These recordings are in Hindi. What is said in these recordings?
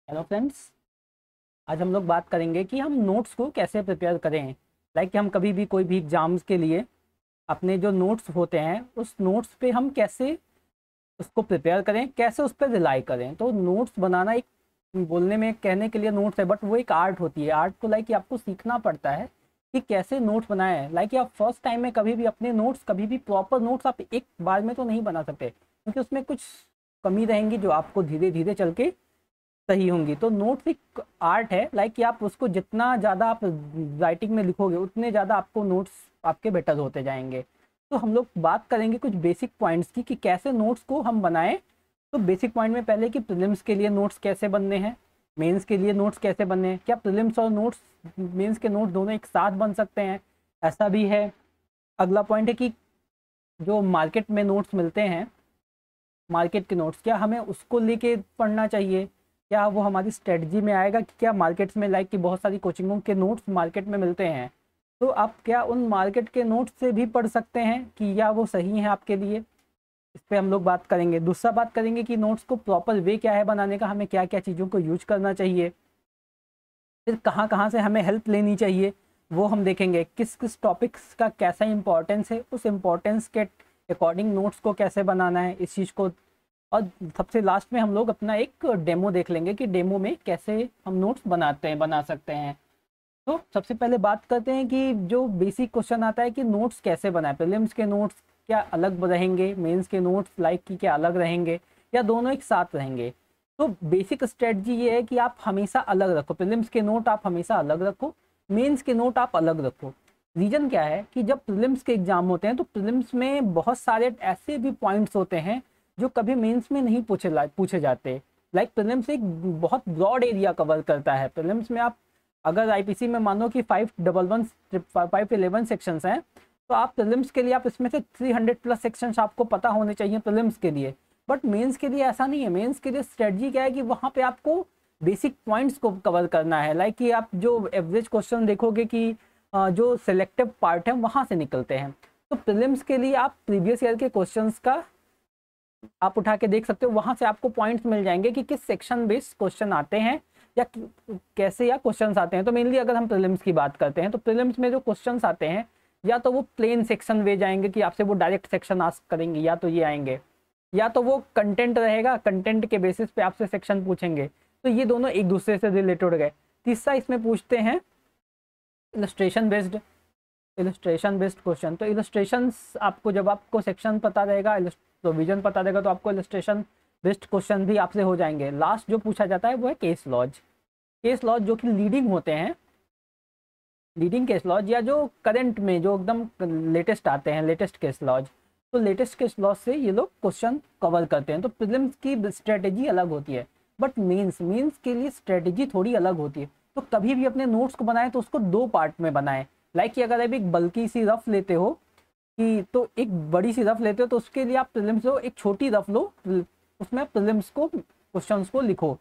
Hello friends. आज हम लोग बात करेंगे कि हम नोट्स को कैसे प्रिपेयर करें। कि हम कभी भी कोई भी एग्ज़ाम्स के लिए अपने जो नोट्स होते हैं उस नोट्स पे हम कैसे उसको प्रिपेयर करें, कैसे उस पर रिलाई करें। तो नोट्स बनाना एक बोलने में कहने के लिए नोट्स है, बट वो एक आर्ट होती है। आर्ट को आपको सीखना पड़ता है कि कैसे नोट्स बनाएं। आप फर्स्ट टाइम में कभी भी अपने नोट्स, कभी भी प्रॉपर नोट्स आप एक बार में तो नहीं बना सकते, क्योंकि उसमें कुछ कमी रहेंगी जो आपको धीरे धीरे चल के सही होंगी। तो नोट्स एक आर्ट है, कि आप उसको जितना ज़्यादा आप राइटिंग में लिखोगे उतने ज़्यादा आपको नोट्स आपके बेटर होते जाएंगे। तो हम लोग बात करेंगे कुछ बेसिक पॉइंट्स की कि कैसे नोट्स को हम बनाएं। तो बेसिक पॉइंट में पहले कि प्रीलिम्स के लिए नोट्स कैसे बनने हैं, मेंस के लिए नोट्स कैसे बनने हैं, क्या प्रीलिम्स और नोट्स, मेंस के नोट्स दोनों एक साथ बन सकते हैं, ऐसा भी है। अगला पॉइंट है कि जो मार्केट में नोट्स मिलते हैं, मार्केट के नोट्स, क्या हमें उसको लेके पढ़ना चाहिए, क्या वो हमारी स्ट्रेटजी में आएगा। कि क्या मार्केट्स में कि बहुत सारी कोचिंगों के नोट्स मार्केट में मिलते हैं, तो आप क्या उन मार्केट के नोट्स से भी पढ़ सकते हैं कि या वो सही है आपके लिए। इस पर हम लोग बात करेंगे। दूसरा बात करेंगे कि नोट्स को प्रॉपर वे क्या है बनाने का, हमें क्या क्या चीज़ों को यूज करना चाहिए, फिर कहाँ कहाँ से हमें हेल्प लेनी चाहिए वो हम देखेंगे। किस किस टॉपिक्स का कैसा इंपॉर्टेंस है, उस इम्पोर्टेंस के अकॉर्डिंग नोट्स को कैसे बनाना है, इस चीज़ को। और सबसे लास्ट में हम लोग अपना एक डेमो देख लेंगे कि डेमो में कैसे हम नोट्स बना सकते हैं। तो सबसे पहले बात करते हैं कि जो बेसिक क्वेश्चन आता है कि नोट्स कैसे बनाए। प्रीलिम्स के नोट्स क्या अलग रहेंगे, मेंस के नोट्स की क्या अलग रहेंगे, या दोनों एक साथ रहेंगे। तो बेसिक स्ट्रेटजी ये है कि आप हमेशा अलग रखो। प्रीलिम्स के नोट आप हमेशा अलग रखो, मेंस के नोट आप अलग रखो। रीजन क्या है कि जब प्रीलिम्स के एग्जाम होते हैं तो प्रीलिम्स में बहुत सारे ऐसे भी पॉइंट्स होते हैं जो कभी मेंस में नहीं पूछे जाते। प्रीलिम्स एक बहुत ब्रॉड एरिया कवर करता है। प्रीलिम्स में आप अगर आईपीसी में मानो कि 511 सेक्शंस हैं, तो आप प्रीलिम्स के लिए आप इसमें से 300 प्लस सेक्शंस आपको पता होने चाहिए प्रीलिम्स के लिए। बट मेंस के लिए ऐसा नहीं है। मेंस के लिए स्ट्रेटजी क्या है कि वहाँ पे आपको बेसिक पॉइंट्स को कवर करना है। कि आप जो एवरेज क्वेश्चन देखोगे कि जो सिलेक्टिव पार्ट है वहाँ से निकलते हैं। तो प्रीलिम्स के लिए आप प्रीवियस ईयर के क्वेश्चंस का आप उठा के देख सकते हो, वहां से आपको पॉइंट्स मिल जाएंगे कि किस सेक्शन बेस्ड क्वेश्चन आते हैं या कैसे या क्वेश्चंस आते हैं। तो मेनली अगर हम प्रीलिम्स की बात करते हैं तो प्रीलिम्स में जो क्वेश्चंस आते हैं या तो वो प्लेन सेक्शन वे जाएंगे कि आपसे वो डायरेक्ट सेक्शन आस्क करेंगे, या तो ये आएंगे, या तो वो कंटेंट रहेगा, कंटेंट के बेसिस पे आपसे सेक्शन पूछेंगे। तो ये दोनों एक दूसरे से रिलेटेड गए। तीसरा इसमें पूछते हैं इलस्ट्रेशन बेस्ड क्वेश्चन। तो इलस्ट्रेशंस आपको, जब आपको सेक्शन पता रहेगा, प्रोविजन पता रहेगा, तो आपको इलस्ट्रेशन बेस्ड क्वेश्चन भी आपसे हो जाएंगे। लास्ट जो पूछा जाता है वो है केस लॉज जो कि लीडिंग होते हैं, लीडिंग केस लॉज, या जो करंट में जो एकदम लेटेस्ट आते हैं, लेटेस्ट केस लॉज। तो लेटेस्ट केस लॉज से ये लोग क्वेश्चन कवर करते हैं। तो प्रीलिम्स की स्ट्रेटेजी अलग होती है, बट मेंस के लिए स्ट्रेटेजी थोड़ी अलग होती है। तो कभी भी अपने नोट्स को बनाएं तो उसको दो पार्ट में बनाएं। कि अगर आप एक बल्कि सी रफ लेते हो कि तो एक बड़ी सी रफ लेते हो, तो उसके लिए आप प्रीलिम्स लो एक छोटी रफ लो, उसमें प्रीलिम्स को क्वेश्चंस को लिखो।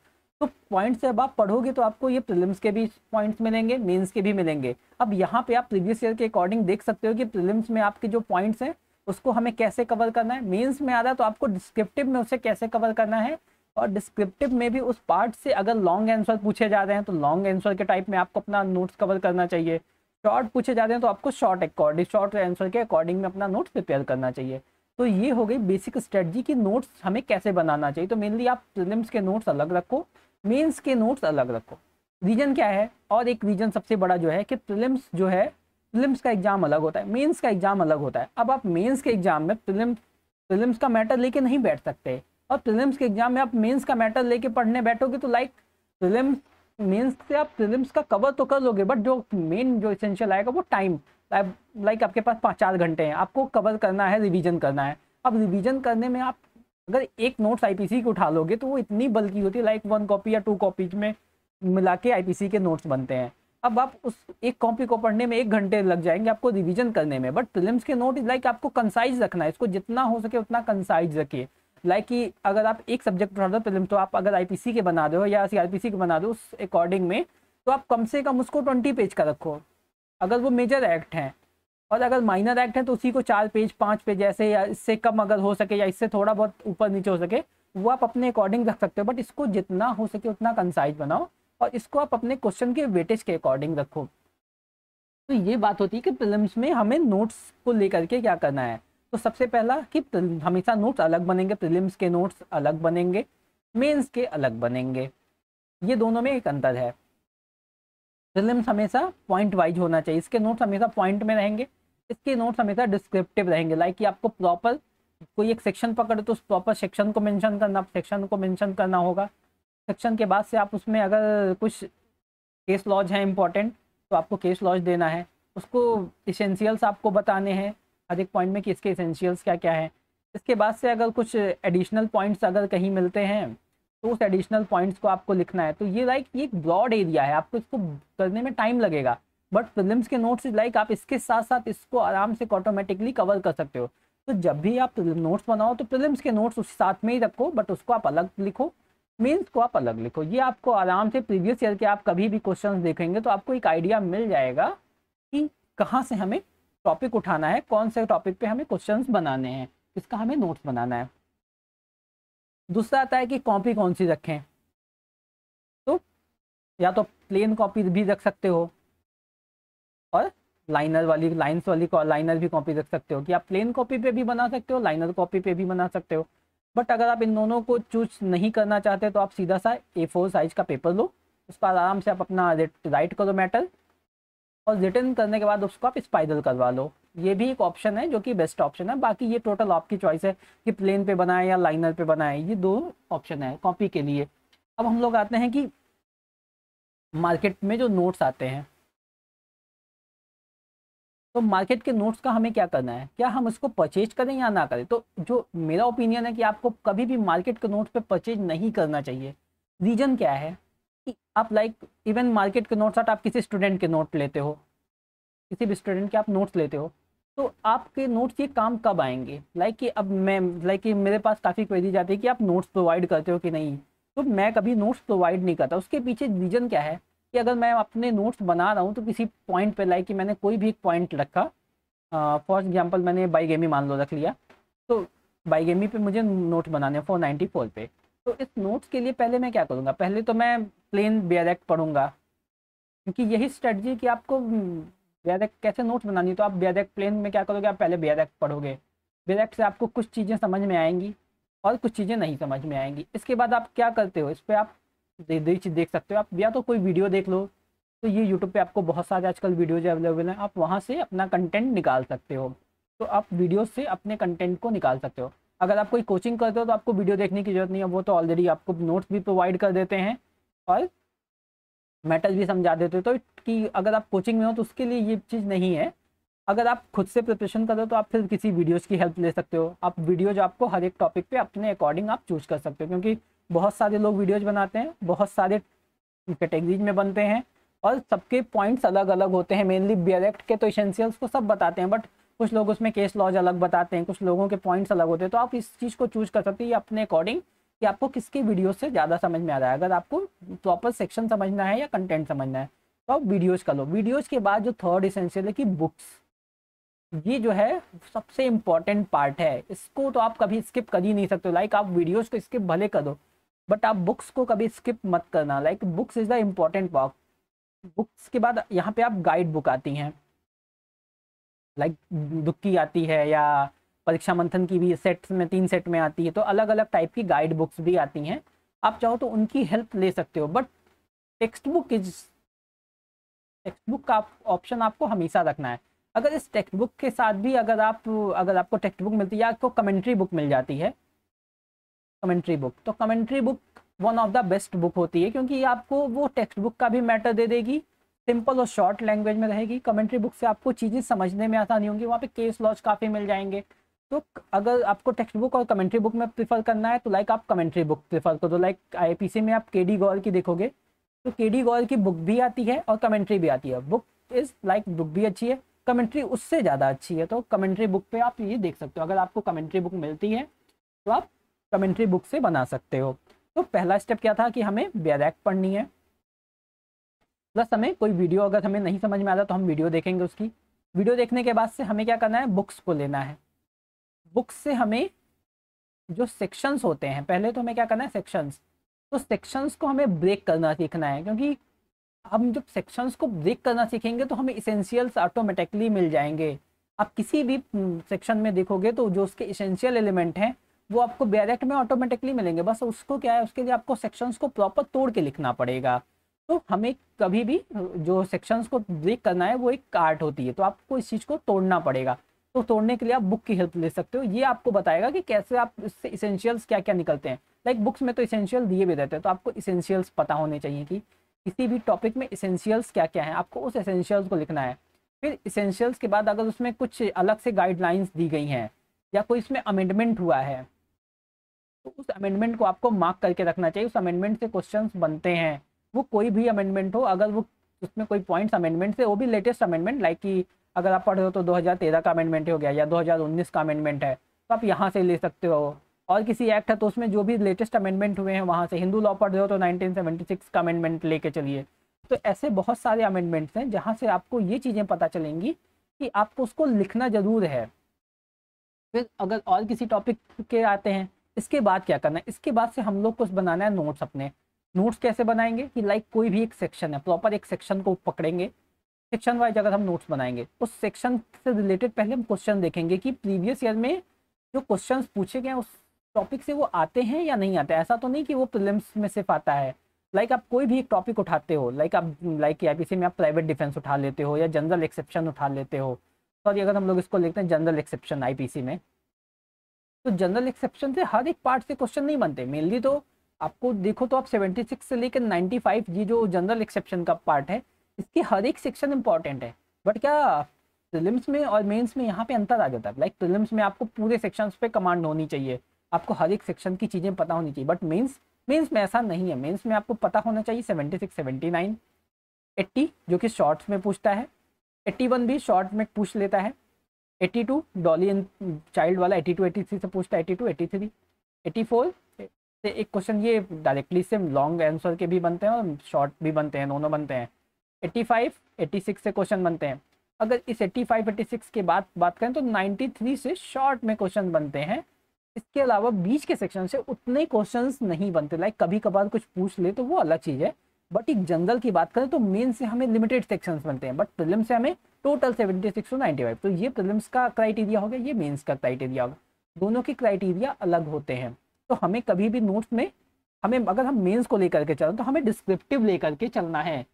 तो पॉइंट्स जब आप पढ़ोगे तो आपको ये प्रीलिम्स के भी पॉइंट्स मिलेंगे, मेंस के भी मिलेंगे। अब यहाँ पे आप प्रीवियस ईयर के अकॉर्डिंग देख सकते हो कि प्रीलिम्स में आपके जो पॉइंट्स हैं उसको हमें कैसे कवर करना है, मेंस में आ रहा है तो आपको डिस्क्रिप्टिव में उसे कैसे कवर करना है। और डिस्क्रिप्टिव में भी उस पार्ट से अगर लॉन्ग आंसर पूछे जा रहे हैं तो लॉन्ग आंसर के टाइप में आपको अपना नोट्स कवर करना चाहिए। शॉर्ट पूछे जाते हैं तो आपको शॉर्ट आंसर के अकॉर्डिंग में अपना नोट्स प्रिपेयर करना चाहिए। तो ये हो गई बेसिक स्ट्रेटजी कि नोट्स हमें कैसे बनाना चाहिए। तो मेनली आप प्रीलिम्स के नोट्स अलग रखो, मेंस के नोट्स अलग रखो। रीजन क्या है, और एक रीजन सबसे बड़ा जो है कि प्रीलिम्स जो है, प्रीलिम्स का एग्जाम अलग होता है, मेंस का एग्जाम अलग होता है। अब आप मेंस के एग्जाम में प्रीलिम्स का मैटर लेके नहीं बैठ सकते, और प्रीलिम्स के एग्जाम में आप मेंस का मैटर लेके पढ़ने बैठोगे तो प्रीलिम्स मेंस से आप प्रीलिम्स का कवर तो कर लोगे, बट जो मेन जो इसेंशियल आएगा वो टाइम, आपके पास 5-4 घंटे हैं, आपको कवर करना है, रिवीजन करना है। अब रिवीजन करने में आप अगर एक नोट्स आईपीसी की उठा लोगे तो वो इतनी बल्कि होती है, 1 कॉपी या 2 कॉपीज में मिला के आईपीसी के नोट्स बनते हैं। अब आप उस एक कॉपी को पढ़ने में 1 घंटे लग जाएंगे आपको रिवीजन करने में, बट प्रीलिम्स के नोट आपको कंसाइज रखना है, इसको जितना हो सके उतना कंसाइज रखिए। कि अगर आप एक सब्जेक्ट उठा दो प्रीलिम्स, तो आप अगर आईपीसी के बना दो या सीआरपीसी के बना दो उस अकॉर्डिंग में, तो आप कम से कम उसको 20 पेज का रखो अगर वो मेजर एक्ट हैं, और अगर माइनर एक्ट है तो उसी को 4 पेज 5 पेज ऐसे, या इससे कम अगर हो सके, या इससे थोड़ा बहुत ऊपर नीचे हो सके वो आप अपने अकॉर्डिंग रख सकते हो, बट इसको जितना हो सके उतना कंसाइज बनाओ और इसको आप अपने क्वेश्चन के वेटेज के अकॉर्डिंग रखो। तो ये बात होती है कि प्रीलिम्स में हमें नोट्स को लेकर के क्या करना है। तो सबसे पहला कि हमेशा नोट्स अलग बनेंगे, प्रीलिम्स के नोट्स अलग बनेंगे, मेंस के अलग बनेंगे, ये दोनों में एक अंतर है। प्रीलिम्स हमेशा पॉइंट वाइज होना चाहिए, इसके नोट्स हमेशा पॉइंट में रहेंगे, इसके नोट्स हमेशा डिस्क्रिप्टिव रहेंगे। लाइक कि आपको प्रॉपर कोई एक सेक्शन पकड़े तो उस प्रॉपर सेक्शन को मेंशन करना, सेक्शन को मेंशन करना होगा। सेक्शन के बाद से आप उसमें अगर कुछ केस लॉज हैं इंपॉर्टेंट तो आपको केस लॉज देना है, उसको इसेंशियल्स आपको बताने हैं हर एक पॉइंट में कि इसके इसेंशियल्स क्या क्या है। इसके बाद से अगर कुछ एडिशनल पॉइंट्स अगर कहीं मिलते हैं तो उस एडिशनल पॉइंट्स को आपको लिखना है। तो ये लाइक ये एक ब्रॉड एरिया है, आपको इसको करने में टाइम लगेगा, बट प्रीलिम्स के नोट्स लाइक आप इसके साथ साथ इसको आराम से ऑटोमेटिकली कवर कर सकते हो। तो जब भी आप नोट्स बनाओ तो प्रीलिम्स के नोट्स उस साथ में ही रखो, बट उसको आप अलग लिखो, मेंस को आप अलग लिखो। ये आपको आराम से प्रीवियस ईयर के आप कभी भी क्वेश्चंस देखेंगे तो आपको एक आइडिया मिल जाएगा कि कहाँ से हमें टॉपिक उठाना है, कौन से टॉपिक पे हमें क्वेश्चंस बनाने हैं, इसका हमें नोट्स बनाना है। दूसरा आता है कि कॉपी कौन सी रखें। तो या तो प्लेन कॉपी भी रख सकते हो और लाइनर वाली लाइन्स वाली लाइनर भी कॉपी रख सकते हो, कि आप प्लेन कॉपी पे भी बना सकते हो, लाइनर कॉपी पे भी बना सकते हो। बट अगर आप इन दोनों को चूज नहीं करना चाहते तो आप सीधा सा A4 साइज का पेपर लो, उस पर आराम से आप अपना राइट करो मैटर, और रिटर्न करने के बाद उसको आप स्पाइरल करवा लो। ये भी एक ऑप्शन है जो कि बेस्ट ऑप्शन है। बाकी ये टोटल आपकी चॉइस है कि प्लेन पे बनाए या लाइनर पे बनाए, ये दो ऑप्शन है कॉपी के लिए। अब हम लोग आते हैं कि मार्केट में जो नोट्स आते हैं, तो मार्केट के नोट्स का हमें क्या करना है, क्या हम उसको परचेज करें या ना करें। तो जो मेरा ओपिनियन है कि आपको कभी भी मार्केट के नोट्स पे परचेज नहीं करना चाहिए। रीज़न क्या है कि आप लाइक इवन मार्केट के नोट्स आप किसी स्टूडेंट के नोट लेते हो, किसी भी स्टूडेंट के आप नोट्स लेते हो, तो आपके नोट्स ये काम कब आएंगे। लाइक कि अब मैं लाइक कि मेरे पास काफ़ी क्वेरी जाती है कि आप नोट्स प्रोवाइड करते हो कि नहीं, तो मैं कभी नोट्स प्रोवाइड नहीं करता। उसके पीछे रीज़न क्या है कि अगर मैं अपने नोट्स बना रहा हूँ तो किसी पॉइंट पे लाइक कि मैंने कोई भी एक पॉइंट रखा, फॉर एग्जांपल मैंने बाईगेमी मान लो रख लिया, तो बाईगेमी पे मुझे नोट बनाने 494 पे। तो इस नोट्स के लिए पहले मैं क्या करूँगा, पहले तो मैं प्लेन बेयरएक्ट पढ़ूंगा, क्योंकि यही स्ट्रेटजी कि आपको बेयरएक्ट कैसे नोट्स बनानी है। तो आप बेयरएक्ट प्लेन में क्या करोगे, आप पहले बेयरएक्ट पढ़ोगे, बेयरएक्ट से आपको कुछ चीज़ें समझ में आएंगी और कुछ चीज़ें नहीं समझ में आएंगी। इसके बाद आप क्या करते हो, इस पर आप देख सकते हो, आप या तो कोई वीडियो देख लो, तो ये यूट्यूब पे आपको बहुत सारे आजकल वीडियोज अवेलेबल हैं, आप वहाँ से अपना कंटेंट निकाल सकते हो। तो आप वीडियो से अपने कंटेंट को निकाल सकते हो। अगर आप कोई कोचिंग करते हो तो आपको वीडियो देखने की जरूरत नहीं है, वो तो ऑलरेडी आपको नोट्स भी प्रोवाइड कर देते हैं और मैटर भी समझा देते हो। तो कि अगर आप कोचिंग में हो तो उसके लिए ये चीज़ नहीं है। अगर आप खुद से प्रिपरेशन करो तो आप फिर किसी वीडियोज़ की हेल्प ले सकते हो। आप वीडियोज आपको हर एक टॉपिक पे अपने अकॉर्डिंग आप चूज कर सकते हो, क्योंकि बहुत सारे लोग वीडियोज बनाते हैं, बहुत सारे कैटेगरीज में बनते हैं और सबके पॉइंट्स अलग अलग होते हैं। मेनली बेयरएक्ट के तो एसेंशियल्स को सब बताते हैं, बट कुछ लोग उसमें केस लॉज अलग बताते हैं, कुछ लोगों के पॉइंट्स अलग होते हैं। तो आप इस चीज़ को चूज कर सकते हैं अपने अकॉर्डिंग कि आपको किसकी वीडियो से ज़्यादा समझ में आ रहा है। अगर आपको प्रॉपर सेक्शन समझना है या कंटेंट समझना है तो आप वीडियोज़ कर लो। वीडियोज़ के बाद जो थर्ड एसेंशियल है कि बुक्स, ये जो है सबसे इम्पॉर्टेंट पार्ट है। इसको तो आप कभी स्किप कर ही नहीं सकते। लाइक आप वीडियोज़ को स्किप भले कर दो, बट आप बुक्स को कभी स्किप मत करना। Like books is the important part. Books के बाद यहाँ पे आप गाइड बुक आती हैं, लाइक दुख की आती है या परीक्षा मंथन की भी सेट्स में 3 सेट में आती है। तो अलग अलग टाइप की गाइड बुक्स भी आती हैं, आप चाहो तो उनकी हेल्प ले सकते हो। बट टेक्स्ट बुक का ऑप्शन आपको हमेशा रखना है। अगर इस टेक्स्ट बुक के साथ भी अगर आपको टेक्स्ट बुक मिलती है या आपको कमेंट्री बुक मिल जाती है, कमेंट्री बुक, तो commentary book one of the best book होती है, क्योंकि आपको वो टेक्स्ट बुक का भी मैटर दे देगी, सिंपल और शॉर्ट लैंग्वेज में रहेगी। कमेंट्री बुक से आपको चीज़ें समझने में आसानी होंगी, वहाँ पे केस लॉज काफ़ी मिल जाएंगे। तो अगर आपको टेक्स्ट बुक और कमेंट्री बुक में प्रीफर करना है तो लाइक आप कमेंट्री बुक प्रीफर करो। लाइक IIPC में आप KD गौर की देखोगे तो KD गौर की बुक भी आती है और कमेंट्री भी आती है। बुक इज़ लाइक बुक भी अच्छी है, कमेंट्री उससे ज़्यादा अच्छी है। तो कमेंट्री बुक पे आप ये देख सकते हो। अगर आपको कमेंट्री बुक मिलती है तो आप कमेंट्री बुक से बना सकते हो। तो पहला स्टेप क्या था कि हमें बेयरएक्ट पढ़नी है, प्लस हमें कोई वीडियो अगर हमें नहीं समझ में आ रहा तो हम वीडियो देखेंगे उसकी। वीडियो देखने के बाद से हमें क्या करना है, बुक्स को लेना है। बुक्स से हमें जो सेक्शंस होते हैं, पहले तो हमें क्या करना है, सेक्शंस, तो सेक्शंस को हमें ब्रेक करना सीखना है, क्योंकि हम जब सेक्शंस को ब्रेक करना सीखेंगे तो हमें इसेंशियल्स ऑटोमेटिकली मिल जाएंगे। आप किसी भी सेक्शन में देखोगे तो जो उसके इसेंशियल एलिमेंट हैं वो आपको डायरेक्ट में ऑटोमेटिकली मिलेंगे, बस उसको क्या है, उसके लिए आपको सेक्शंस को प्रॉपर तोड़ के लिखना पड़ेगा। तो हमें कभी भी जो सेक्शंस को ब्रेक करना है वो एक आर्ट होती है, तो आपको इस चीज़ को तोड़ना पड़ेगा। तो तोड़ने के लिए आप बुक की हेल्प ले सकते हो, ये आपको बताएगा कि कैसे आप इससे इसेंशियल्स क्या क्या निकलते हैं। लाइक बुक्स में तो इसेंशियल दिए भी रहते हैं, तो आपको इसेंशियल्स पता होने चाहिए कि किसी भी टॉपिक में इसेंशियल्स क्या क्या हैं, आपको उस इसेंशियल्स को लिखना है। फिर इसेंशियल्स के बाद अगर उसमें कुछ अलग से गाइडलाइंस दी गई हैं या कोई इसमें अमेंडमेंट हुआ है तो उस अमेंडमेंट को आपको मार्क करके रखना चाहिए। उस अमेंडमेंट से क्वेश्चंस बनते हैं, वो कोई भी अमेंडमेंट हो, अगर वो उसमें कोई पॉइंट्स अमेंडमेंट से, वो भी लेटेस्ट अमेंडमेंट, लाइक कि अगर आप पढ़ रहे हो तो 2013 का अमेंडमेंट हो गया या 2019 का अमेंडमेंट है, तो आप यहाँ से ले सकते हो। और किसी एक्ट है तो उसमें जो भी लेटेस्ट अमेंडमेंट हुए हैं वहाँ से, हिंदू लॉ पढ़ रहे हो तो 1976 का अमेंडमेंट लेके चलिए। तो ऐसे बहुत सारे अमेंडमेंट्स हैं जहाँ से आपको ये चीज़ें पता चलेंगी कि आपको उसको लिखना ज़रूर है। फिर अगर और किसी टॉपिक के आते हैं, इसके बाद क्या करना है, इसके बाद से हम लोग कुछ बनाना है नोट्स अपने। नोट्स कैसे बनाएंगे कि लाइक कोई भी एक सेक्शन है, प्रॉपर एक सेक्शन को पकड़ेंगे, सेक्शन वाइज अगर हम नोट्स बनाएंगे, उस सेक्शन से रिलेटेड पहले हम क्वेश्चन देखेंगे कि प्रीवियस ईयर में जो क्वेश्चंस पूछे गए उस टॉपिक से वो आते हैं या नहीं आते। ऐसा तो नहीं कि वो प्रीलिम्स में सिर्फ आता है। लाइक आप कोई भी एक टॉपिक उठाते हो, लाइक आप लाइक आईपीसी में आप प्राइवेट डिफेंस उठा लेते हो या जनरल एक्सेप्शन उठा लेते हो। सॉरी, अगर हम लोग इसको लिखते हैं जनरल एक्सेप्शन आईपीसी में, तो जनरल एक्सेप्शन से हर एक पार्ट से क्वेश्चन नहीं बनते। मेनली तो आपको देखो तो आप 76 से लेकर 95 ये जो जनरल एक्सेप्शन का पार्ट है, इसके हर एक सेक्शन इंपॉर्टेंट है। बट क्या प्रीलिम्स में और मेंस में यहाँ पे अंतर आ जाता है। लाइक प्रीलिम्स में आपको पूरे सेक्शंस पे कमांड होनी चाहिए, आपको हर एक सेक्शन की चीज़ें पता होनी चाहिए। बट मेंस मेंस में ऐसा नहीं है। मेंस में आपको पता होना चाहिए 76, 79, 80 जो कि शॉर्ट्स में पूछता है, 81 भी शॉर्ट में पूछ लेता है, 82 डॉली एंड चाइल्ड वाला 82 83 से पूछता है, 82 83, 84 से एक क्वेश्चन ये डायरेक्टली से लॉन्ग आंसर के भी बनते हैं और शॉर्ट भी बनते हैं, दोनों बनते हैं। 85 86 से क्वेश्चन बनते हैं। अगर इस 85 86 के बाद बात करें तो 93 से शॉर्ट में क्वेश्चन बनते हैं। इसके अलावा बीच के सेक्शन से उतने क्वेश्चंस नहीं बनते। लाइक कभी कभार कुछ पूछ ले तो वो अलग चीज़ है, बट एक जनरल की बात करें तो मेन से हमें लिमिटेड सेक्शंस बनते हैं, बट प्रीलिम से हमें टोटल 76 टू 95। तो ये प्रीलिम्स का क्राइटेरिया हो गया, ये मेंस का क्राइटेरिया हो गया, दोनों के क्राइटेरिया अलग होते हैं। तो हमें कभी भी नोट्स में, हमें अगर हम मेंस को लेकर के चलें तो हमें डिस्क्रिप्टिव लेकर के चलना है।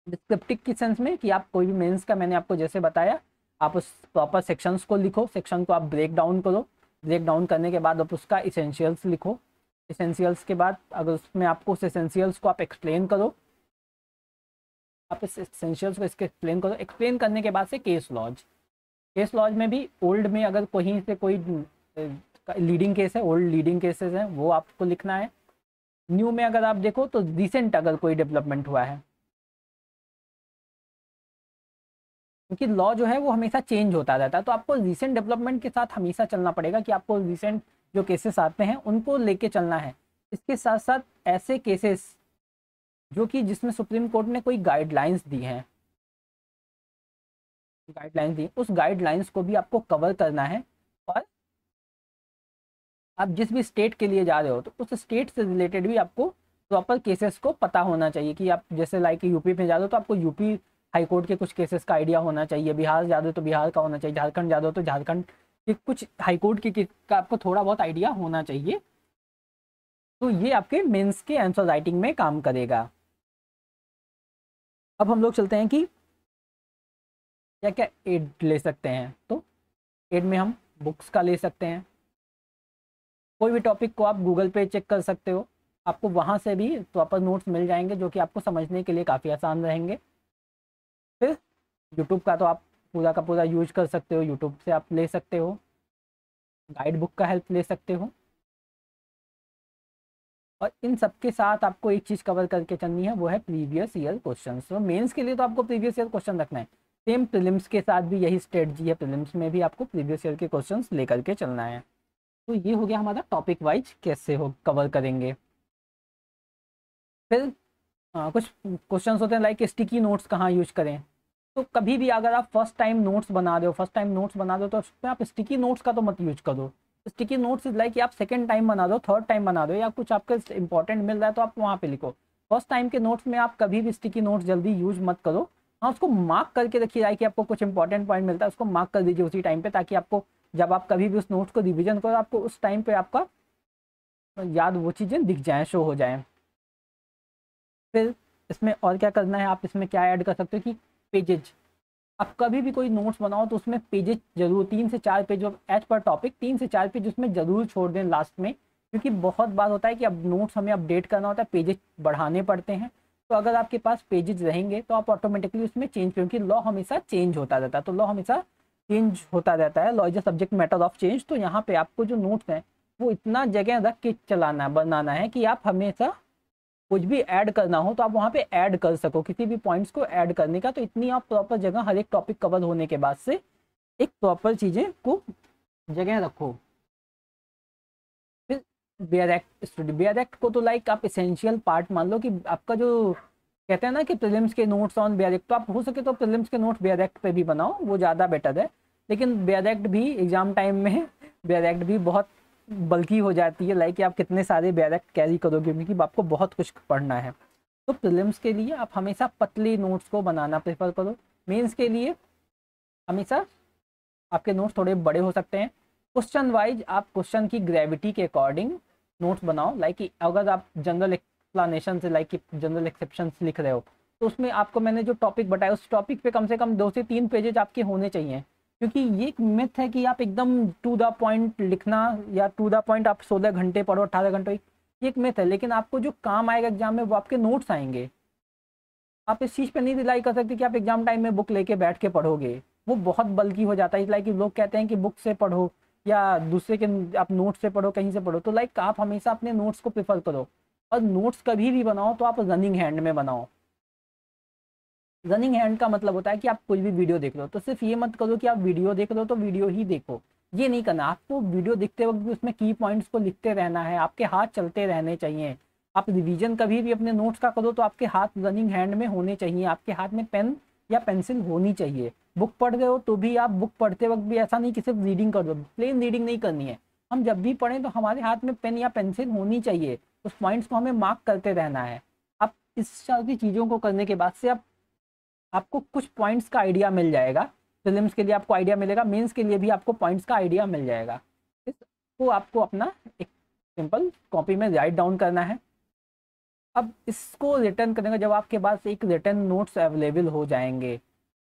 डिस्क्रिप्टिव की सेंस में कि आप कोई भी मेंस का, मैंने आपको जैसे बताया, आप उस प्रॉपर सेक्शंस को लिखो, सेक्शन को आप ब्रेक डाउन करो, ब्रेक डाउन करने के बाद आप उसका इसेंशियल्स लिखो। इसेंशियल्स के बाद अगर उसमें आपको उस इसेंशियल्स को आप एक्सप्लेन करो, आप इस एसेंशियल्स को इसके एक्सप्लेन करो। एक्सप्लेन करने के बाद से केस लॉज, केस लॉज में भी ओल्ड में अगर कहीं से कोई लीडिंग केस है, ओल्ड लीडिंग केसेस हैं, वो आपको लिखना है। न्यू में अगर आप देखो तो रिसेंट अगर कोई डेवलपमेंट हुआ है, क्योंकि लॉ जो है वो हमेशा चेंज होता रहता है, तो आपको रिसेंट डेवलपमेंट के साथ हमेशा चलना पड़ेगा कि आपको रिसेंट जो केसेस आते हैं उनको लेके चलना है। इसके साथ साथ ऐसे केसेस जो कि जिसमें सुप्रीम कोर्ट ने कोई गाइडलाइंस दी हैं, गाइडलाइंस दी, उस गाइडलाइंस को भी आपको कवर करना है। और आप जिस भी स्टेट के लिए जा रहे हो तो उस स्टेट से रिलेटेड भी आपको प्रॉपर केसेस को पता होना चाहिए। कि आप जैसे लाइक यूपी में जा रहे हो तो आपको यूपी हाई कोर्ट के कुछ केसेस का आइडिया होना चाहिए, बिहार जा रहे हो तो बिहार का होना चाहिए, झारखंड जा रहे हो तो झारखंड के कुछ हाई कोर्ट के केस का आपको थोड़ा बहुत आइडिया होना चाहिए। तो ये आपके मेंस के आंसर राइटिंग में काम करेगा। अब हम लोग चलते हैं कि क्या क्या एड ले सकते हैं। तो एड में हम बुक्स का ले सकते हैं, कोई भी टॉपिक को आप गूगल पे चेक कर सकते हो, आपको वहाँ से भी प्रॉपर नोट्स मिल जाएंगे जो कि आपको समझने के लिए काफ़ी आसान रहेंगे। फिर यूट्यूब का तो आप पूरा का पूरा यूज कर सकते हो, यूट्यूब से आप ले सकते हो, गाइड बुक का हेल्प ले सकते हो। और इन सब के साथ आपको एक चीज़ कवर करके चलनी है, वो है प्रीवियस ईयर क्वेश्चन। तो मेंस के लिए तो आपको प्रीवियस ईयर क्वेश्चन रखना है, सेम प्रीलिम्स के साथ भी यही स्ट्रेटजी है, प्रीलिम्स में भी आपको प्रीवियस ईयर के क्वेश्चन लेकर के चलना है। तो ये हो गया हमारा टॉपिक वाइज कैसे हो कवर करेंगे। फिर कुछ क्वेश्चंस होते हैं लाइक स्टिकी नोट्स कहाँ यूज करें। तो कभी भी अगर आप फर्स्ट टाइम नोट्स बना रहे हो तो उसमें आप स्टिकी नोट्स का तो मत यूज करो। स्टिकी नोट्स इज लाइक कि आप सेकंड टाइम बना दो, थर्ड टाइम बना दो, या कुछ आपका इंपॉर्टेंट मिल रहा है तो आप वहाँ पे लिखो। फर्स्ट टाइम के नोट्स में आप कभी भी स्टिकी नोट्स जल्दी यूज मत करो। हाँ, उसको मार्क करके रखिए जाए कि आपको कुछ इंपॉर्टेंट पॉइंट मिलता है, उसको मार्क कर दीजिए उसी टाइम पे, ताकि आपको जब आप कभी भी उस नोट्स को रिविजन करो आपको उस टाइम पे आपका याद वो चीज़ें दिख जाएँ, शो हो जाएँ। फिर इसमें और क्या करना है, आप इसमें क्या ऐड कर सकते हो कि पेजेज। आप कभी भी कोई नोट्स बनाओ तो उसमें पेजेस जरूर 3 से 4 पेज एज पर टॉपिक 3 से 4 पेज उसमें जरूर छोड़ दें लास्ट में, क्योंकि बहुत बार होता है कि अब नोट्स हमें अपडेट करना होता है, पेजेस बढ़ाने पड़ते हैं। तो अगर आपके पास पेजेस रहेंगे तो आप ऑटोमेटिकली उसमें चेंज, क्योंकि लॉ हमेशा चेंज होता रहता है, तो लॉ हमेशा चेंज होता रहता है, law is a subject matter of change. तो यहाँ पे आपको जो नोट्स हैं वो इतना जगह रख के चलाना बनाना है कि आप हमेशा कुछ भी ऐड करना हो तो आप वहाँ पे ऐड कर सको, किसी भी पॉइंट्स को ऐड करने का। तो इतनी आप प्रॉपर जगह हर एक टॉपिक कवर होने के बाद से एक प्रॉपर चीज़ें को जगह रखो। फिर bare act study, bare act को तो लाइक आप एसेंशियल पार्ट मान लो कि आपका जो कहते हैं ना कि प्रीलिम्स के नोट्स ऑन बेयर एक्ट, तो आप हो सके तो प्रीलिम्स के नोट्स बेयर एक्ट पे भी बनाओ, वो ज़्यादा बेटर है। लेकिन बेयर एक्ट भी एग्जाम टाइम में बेयर एक्ट भी बहुत बल्कि हो जाती है, लाइक कि आप कितने सारे बेयर एक्ट कैरी करोगे, क्योंकि आपको बहुत कुछ पढ़ना है। तो प्रीलिम्स के लिए आप हमेशा पतली नोट्स को बनाना प्रेफर करो। मेंस के लिए हमेशा आपके नोट्स थोड़े बड़े हो सकते हैं। क्वेश्चन वाइज आप क्वेश्चन की ग्रेविटी के अकॉर्डिंग नोट्स बनाओ, लाइक कि अगर आप जनरल एक्सप्लेनेशन से लाइक कि जनरल एक्सेप्शन लिख रहे हो तो उसमें आपको मैंने जो टॉपिक बताया उस टॉपिक पे कम से कम 2 से 3 पेजेज आपके होने चाहिए, क्योंकि ये एक मिथ है कि आप एकदम टू द पॉइंट लिखना, या टू द पॉइंट आप 16 घंटे पढ़ो 18 घंटे, ये एक मिथ है। लेकिन आपको जो काम आएगा एग्जाम में वो आपके नोट्स आएंगे। आप इस चीज़ पे नहीं रिलाई कर सकते कि आप एग्जाम टाइम में बुक लेके बैठ के पढ़ोगे, वो बहुत बल्कि हो जाता है। लाइक कि लोग कहते हैं कि बुक से पढ़ो या दूसरे के आप नोट्स से पढ़ो, कहीं से पढ़ो, तो लाइक आप हमेशा अपने नोट्स को प्रेफर करो। और नोट्स कभी भी बनाओ तो आप रनिंग हैंड में बनाओ। रनिंग हैंड का मतलब होता है कि आप कोई भी वीडियो देख लो तो सिर्फ ये मत करो कि आप वीडियो देख लो तो वीडियो ही देखो, ये नहीं करना। आपको वीडियो देखते वक्त भी उसमें की पॉइंट्स को लिखते रहना है, आपके हाथ चलते रहने चाहिए। आप रिवीजन कभी भी अपने नोट्स का करो तो आपके हाथ रनिंग हैंड में होने चाहिए, आपके हाथ में पेन या पेंसिल होनी चाहिए। बुक पढ़ रहे हो तो भी आप बुक पढ़ते वक्त भी ऐसा नहीं कि सिर्फ रीडिंग कर दो, प्लेन रीडिंग नहीं करनी है। हम जब भी पढ़ें तो हमारे हाथ में पेन या पेंसिल होनी चाहिए, उस पॉइंट्स को हमें मार्क करते रहना है। आप इस सारी चीज़ों को करने के बाद से आपको कुछ पॉइंट्स का आइडिया मिल जाएगा। प्रीलिम्स के लिए आपको आइडिया मिलेगा, मेंस के लिए भी आपको पॉइंट्स का आइडिया मिल जाएगा। इसको आपको अपना एक सिंपल कॉपी में राइट डाउन करना है। अब इसको रिटर्न करने का जब आपके पास एक रिटर्न नोट्स अवेलेबल हो जाएंगे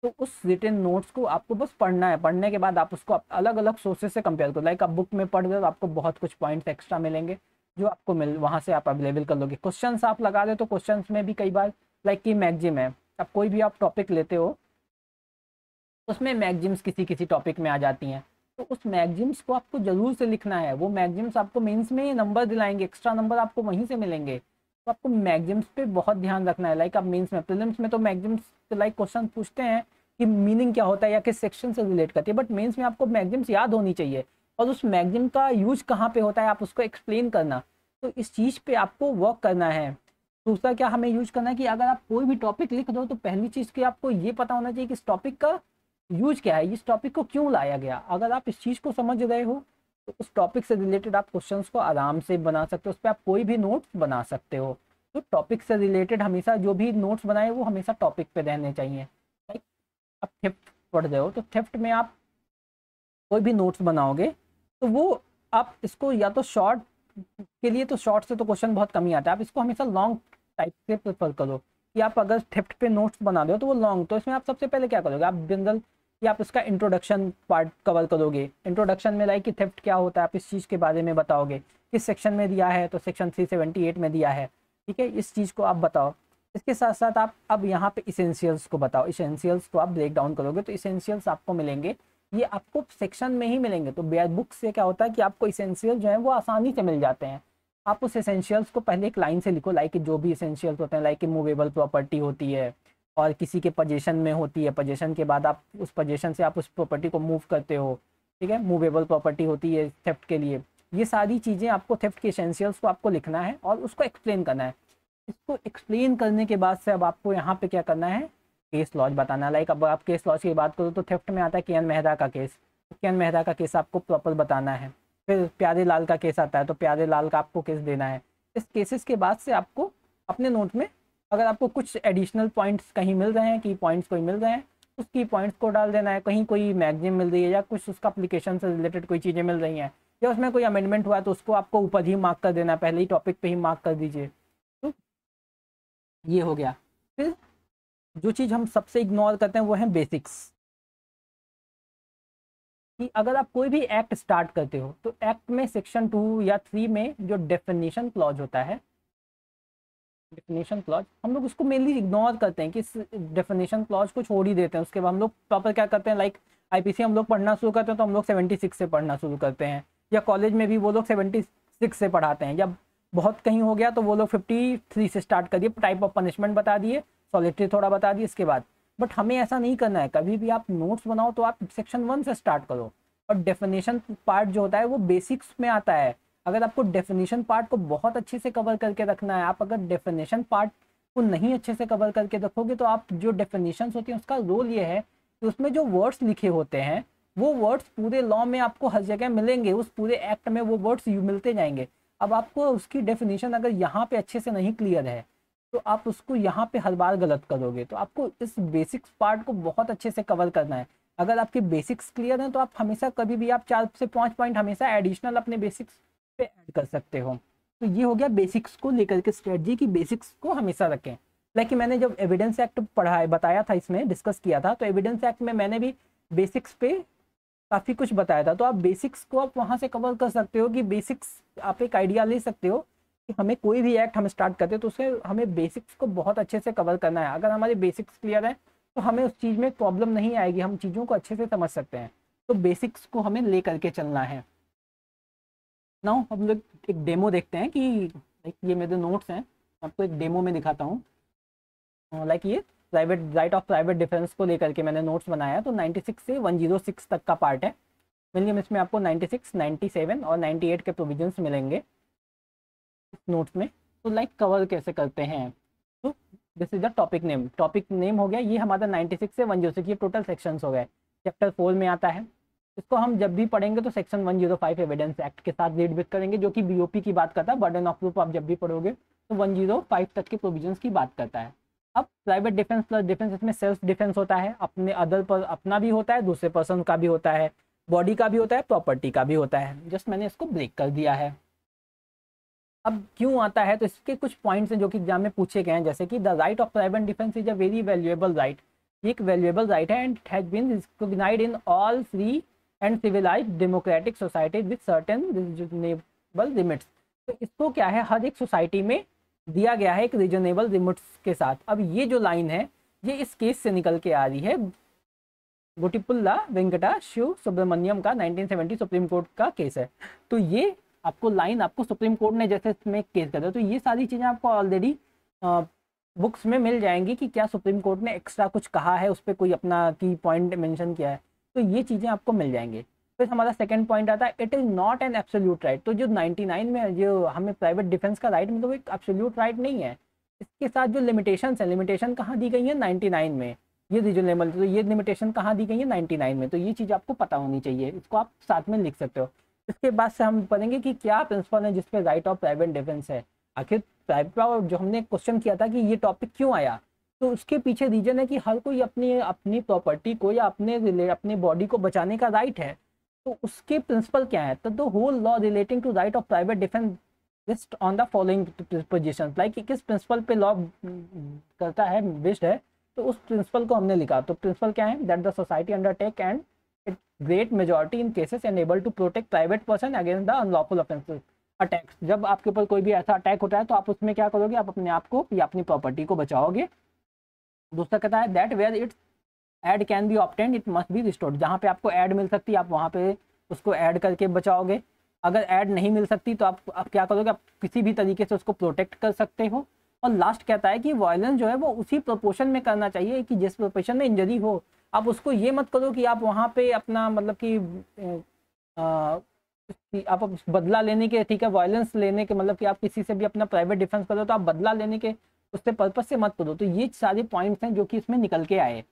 तो उस रिटर्न नोट्स को आपको बस पढ़ना है। पढ़ने के बाद आप उसको अलग अलग सोर्सेज से कंपेयर करो, लाइक आप बुक में पढ़ रहे हो तो आपको बहुत कुछ पॉइंट्स एक्स्ट्रा मिलेंगे जो आपको वहाँ से आप अवेलेबल कर लोगे। क्वेश्चंस आप लगा रहे हो तो क्वेश्चंस में भी कई बार लाइक कि मैगजिम है, अब कोई भी आप टॉपिक लेते हो उसमें मैगजिम्स किसी किसी टॉपिक में आ जाती हैं, तो उस मैगजिम्स को आपको जरूर से लिखना है। वो मैगजिम्स आपको मेंस में नंबर दिलाएंगे, एक्स्ट्रा नंबर आपको वहीं से मिलेंगे। तो आपको मैगजिम्स पे बहुत ध्यान रखना है। लाइक आप मेंस में, प्रीलिम्स में तो मैगजिम्स लाइक क्वेश्चन पूछते हैं कि मीनिंग क्या होता है या किस सेक्शन से रिलेट करती है, बट मेंस में आपको मैगजिम्स याद होनी चाहिए और उस मैगजिम का यूज कहाँ पे होता है आप उसको एक्सप्लेन करना। तो इस चीज़ पे आपको वर्क करना है। दूसरा क्या हमें यूज करना है कि अगर आप कोई भी टॉपिक लिख दो तो पहली चीज़ की आपको ये पता होना चाहिए कि इस टॉपिक का यूज क्या है, इस टॉपिक को क्यों लाया गया। अगर आप इस चीज़ को समझ रहे हो तो उस टॉपिक से रिलेटेड आप क्वेश्चंस को आराम से बना सकते हो, उस पर आप कोई भी नोट्स बना सकते हो। तो टॉपिक से रिलेटेड हमेशा जो भी नोट्स बनाए वो हमेशा टॉपिक पे रहने चाहिए। लाइक आप थेफ्ट पढ़ रहे हो तो थेफ्ट में आप कोई भी नोट्स बनाओगे तो वो आप इसको या तो शॉर्ट के लिए, तो शॉर्ट से तो क्वेश्चन बहुत कम ही आता है, आप इसको हमेशा लॉन्ग टाइप से प्रेफर करो कि आप अगर थेफ्ट पे नोट्स बना रहे हो तो वो लॉन्ग। तो इसमें आप सबसे पहले क्या करोगे, आप जनरल या आप इसका इंट्रोडक्शन पार्ट कवर करोगे। इंट्रोडक्शन में लाइक कि थेफ्ट क्या होता है आप इस चीज़ के बारे में बताओगे, किस सेक्शन में दिया है तो सेक्शन 378 में दिया है, ठीक है, इस चीज़ को आप बताओ। इसके साथ साथ आप अब यहाँ पे इसेंशियल्स को बताओ, इसेंशियल्स को आप ब्रेक डाउन करोगे तो इसेंशियल्स आपको मिलेंगे, ये आपको सेक्शन में ही मिलेंगे। तो बेयर बुक से क्या होता है कि आपको इसेंशियल जो है वो आसानी से मिल जाते हैं। आप उस एसेंशियल्स को पहले एक लाइन से लिखो, लाइक जो भी एसेंशियल्स होते हैं, लाइक मूवेबल प्रॉपर्टी होती है और किसी के पोजीशन में होती है, पोजीशन के बाद आप उस पोजीशन से आप उस प्रॉपर्टी को मूव करते हो, ठीक है, मूवेबल प्रॉपर्टी होती है थेफ्ट के लिए। ये सारी चीज़ें आपको थेफ्ट के एसेंशियल्स को आपको लिखना है और उसको एक्सप्लेन करना है। इसको एक्सप्लेन करने के बाद से अब आपको यहाँ पे क्या करना है, केस लॉज बताना। लाइक अब आप केस लॉज की बात करो तो थेफ्ट में आता है के एन मेहरा का केस, के एन मेहरा का केस आपको प्रॉपर बताना है। फिर प्यारे लाल का केस आता है तो प्यारे लाल का आपको केस देना है। इस केसेस के बाद से आपको अपने नोट में अगर आपको कुछ एडिशनल पॉइंट्स कहीं मिल रहे हैं, की पॉइंट्स कोई मिल रहे हैं, उस की पॉइंट्स को डाल देना है। कहीं कोई मैगजीन मिल रही है या कुछ उसका एप्लीकेशन से रिलेटेड कोई चीज़ें मिल रही हैं या उसमें कोई अमेंडमेंट हुआ है तो उसको आपको ऊपर ही मार्क कर देना है, पहले ही टॉपिक पे ही मार्क कर दीजिए। तो ये हो गया। फिर जो चीज़ हम सबसे इग्नोर करते हैं वो है बेसिक्स, कि अगर आप कोई भी एक्ट स्टार्ट करते हो तो एक्ट में सेक्शन 2 या 3 में जो डेफिनेशन क्लॉज होता है, डेफिनेशन क्लॉज हम लोग उसको मेनली इग्नोर करते हैं कि इस डेफिनेशन क्लॉज को छोड़ ही देते हैं। उसके बाद हम लोग प्रॉपर क्या करते हैं, लाइक आईपीसी हम लोग पढ़ना शुरू करते हैं तो हम लोग 76 से पढ़ना शुरू करते हैं, या कॉलेज में भी वो लोग 76 से पढ़ाते हैं, या बहुत कहीं हो गया तो वो लोग 53 से स्टार्ट कर दिए, टाइप ऑफ पनिशमेंट बता दिए, सॉलिटरी थोड़ा बता दिए इसके बाद। बट हमें ऐसा नहीं करना है, कभी भी आप नोट्स बनाओ तो आप सेक्शन 1 से स्टार्ट करो। और डेफिनेशन पार्ट जो होता है वो बेसिक्स में आता है। अगर आपको डेफिनेशन पार्ट को बहुत अच्छे से कवर करके रखना है, आप अगर डेफिनेशन पार्ट को नहीं अच्छे से कवर करके रखोगे तो आप जो डेफिनेशंस होती हैं उसका रोल ये है कि उसमें जो वर्ड्स लिखे होते हैं वो वर्ड्स पूरे लॉ में आपको हर जगह मिलेंगे, उस पूरे एक्ट में वो वर्ड्स मिलते जाएंगे। अब आपको उसकी डेफिनेशन अगर यहाँ पे अच्छे से नहीं क्लियर है तो आप उसको यहाँ पे हर बार गलत करोगे। तो आपको इस बेसिक्स पार्ट को बहुत अच्छे से कवर करना है। अगर आपके बेसिक्स क्लियर हैं तो आप हमेशा कभी भी आप 4 से 5 पॉइंट हमेशा एडिशनल अपने बेसिक्स पे ऐड कर सकते हो। तो ये हो गया बेसिक्स को लेकर के स्ट्रेटजी की, बेसिक्स को हमेशा रखें। लाइक मैंने जब एविडेंस एक्ट पढ़ा बताया था, इसमें डिस्कस किया था, तो एविडेंस एक्ट में मैंने भी बेसिक्स पे काफ़ी कुछ बताया था। तो आप बेसिक्स को आप वहाँ से कवर कर सकते हो कि बेसिक्स आप एक आइडिया ले सकते हो कि हमें कोई भी एक्ट हम स्टार्ट करते हैं तो उससे हमें बेसिक्स को बहुत अच्छे से कवर करना है। अगर हमारे बेसिक्स क्लियर है तो हमें उस चीज़ में प्रॉब्लम नहीं आएगी, हम चीज़ों को अच्छे से समझ सकते हैं। तो बेसिक्स को हमें ले करके चलना है। नाउ हम लोग एक डेमो देखते हैं कि लाइक ये मेरे नोट्स हैं, आपको एक डेमो में दिखाता हूँ। लाइक ये private right of private defence को लेकर के मैंने नोट्स बनाया है। तो 96 से 106 तक का पार्ट है। मिनिमम इसमें आपको 96, 97 और 98 के प्रोविजंस मिलेंगे इस नोट्स में। तो लाइक कवर कैसे करते हैं, तो this is the topic name. Topic name हो गया ये हमारा 96 से 106, ये टोटल सेक्शंस हो गए। चैप्टर 4 में आता है। इसको हम जब भी पढ़ेंगे तो सेक्शन 105 एविडेंस एक्ट के साथ रीड विथ करेंगे, जो कि बीओपी की बात करता है। बर्डन ऑफ प्रूफ आप जब भी पढ़ोगे तो 105 तक के प्रोविजंस की बात करता है। अब प्राइवेट डिफेंस प्लस डिफेंस, इसमें सेल्फ डिफेंस होता है, अपने अदर पर अपना भी होता है, दूसरे पर्सन का भी होता है, बॉडी का भी होता है, प्रॉपर्टी का भी होता है। जस्ट मैंने इसको ब्रेक कर दिया है। अब क्यों आता है, तो इसके कुछ पॉइंट्स हैं जो कि एग्जाम में पूछे गए हैं, जैसे कि the right of private defence is a very valuable right. ये एक वैल्यूएबल राइट है and has been recognised in all free and civilised democratic society with certain reasonable limits. तो इसको क्या है, हर एक सोसाइटी में दिया गया है एक रीजनेबल लिमिट्स के साथ। अब ये जो लाइन है ये इस केस से निकल के आ रही है, गोटिपुल्ला वेंकटा शिव सुब्रमण्यम का 1970 सुप्रीम कोर्ट का केस है। तो ये आपको लाइन आपको सुप्रीम कोर्ट ने जैसे इसमें केस कर दिया, तो ये सारी चीज़ें आपको ऑलरेडी बुक्स में मिल जाएंगी कि क्या सुप्रीम कोर्ट ने एक्स्ट्रा कुछ कहा है, उस पर कोई अपना की पॉइंट मेंशन किया है, तो ये चीज़ें आपको मिल जाएंगी। फिर हमारा सेकंड पॉइंट आता है, it is not an absolute right. तो जो 99 में जो हमें प्राइवेट डिफेंस का राइट मतलब एक एब्सोल्यूट राइट नहीं है, इसके साथ जो लिमिटेशंस है, लिमिटेशन कहाँ दी गई है 99 में, ये रीजनेबल, तो ये लिमिटेशन कहाँ दी गई है 99 में। तो ये चीज़ आपको पता होनी चाहिए, इसको आप साथ में लिख सकते हो। इसके बाद से हम पढ़ेंगे कि क्या प्रिंसिपल है जिसपे राइट ऑफ प्राइवेट डिफेंस है। आखिर प्राइवेट जो हमने क्वेश्चन किया था कि ये टॉपिक क्यों आया, तो उसके पीछे रीजन है कि हर कोई अपनी प्रॉपर्टी को या अपने बॉडी को बचाने का राइट है। तो उसके प्रिंसिपल क्या है, तो the whole law relating to right of private defence based on the following position. Like किस प्रिंसिपल पे लॉ करता है, बेस्ड है, तो उस प्रिंसिपल को हमने लिखा। तो प्रिंसिपल क्या है, that the society undertake and great majority in cases enable to protect private person against the unlawful offences attacks. जब आपके ऊपर कोई भी ऐसा अटैक होता है तो आप उसमें क्या करोगे, आप अपने आप को या अपनी प्रॉपर्टी को बचाओगे। दूसरा कहता है that where it's aid can be obtained it must be restored. जहाँ पे आपको ऐड मिल सकती है आप वहाँ पे उसको ऐड करके बचाओगे। अगर ऐड नहीं मिल सकती तो आप क्या करोगे, आप किसी भी तरीके से उसको प्रोटेक्ट कर सकते हो। और लास्ट कहता है कि वायलेंस जो है वो उसी प्रोपोर्शन में करना चाहिए कि जिस प्रोपोर्शन में इंजरी हो। आप उसको ये मत करो कि आप वहाँ पे अपना मतलब कि आप बदला लेने के, ठीक है, वायलेंस लेने के मतलब कि आप किसी से भी अपना प्राइवेट डिफेंस करो तो आप बदला लेने के उससे पर्पज से मत करो। तो ये सारे पॉइंट्स हैं जो कि इसमें निकल के आए।